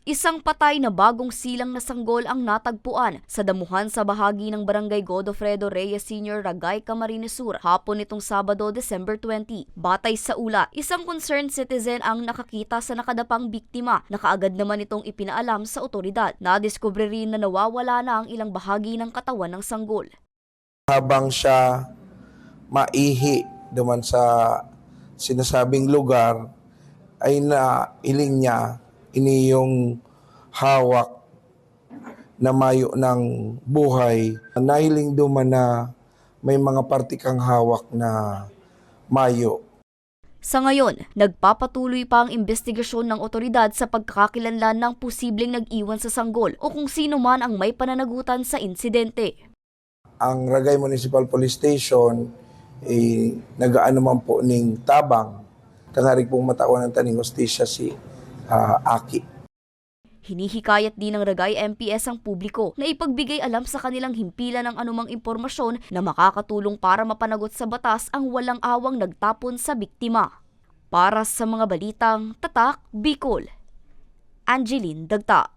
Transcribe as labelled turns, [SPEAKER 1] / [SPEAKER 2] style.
[SPEAKER 1] Isang patay na bagong silang na sanggol ang natagpuan sa damuhan sa bahagi ng Barangay Godofredo Reyes Sr. Ragay, Camarines Sur hapon nitong Sabado, December 20. Batay sa ula, isang concerned citizen ang nakakita sa nakadapang biktima na kaagad naman itong ipinaalam sa otoridad. Nadiskubre rin na nawawala na ang ilang bahagi ng katawan ng sanggol.
[SPEAKER 2] Habang siya maihi duman sa sinasabing lugar, ay nailing niya ini yung hawak na mayo ng buhay. Nahiling duman na may mga partikang hawak na mayo.
[SPEAKER 1] Sa ngayon, nagpapatuloy pa ang investigasyon ng otoridad sa pagkakakilanlan ng posibleng nag-iwan sa sanggol o kung sino man ang may pananagutan sa insidente.
[SPEAKER 2] Ang Ragay Municipal Police Station nagaano man po ning tabang tangarig pong matawan ng taning hostisya si Aki.
[SPEAKER 1] Hinihikayat din ng Ragay MPS ang publiko na ipagbigay alam sa kanilang himpilan ng anumang impormasyon na makakatulong para mapanagot sa batas ang walang awang nagtapon sa biktima. Para sa mga balitang Tatak, Bicol, Angeline Dagta.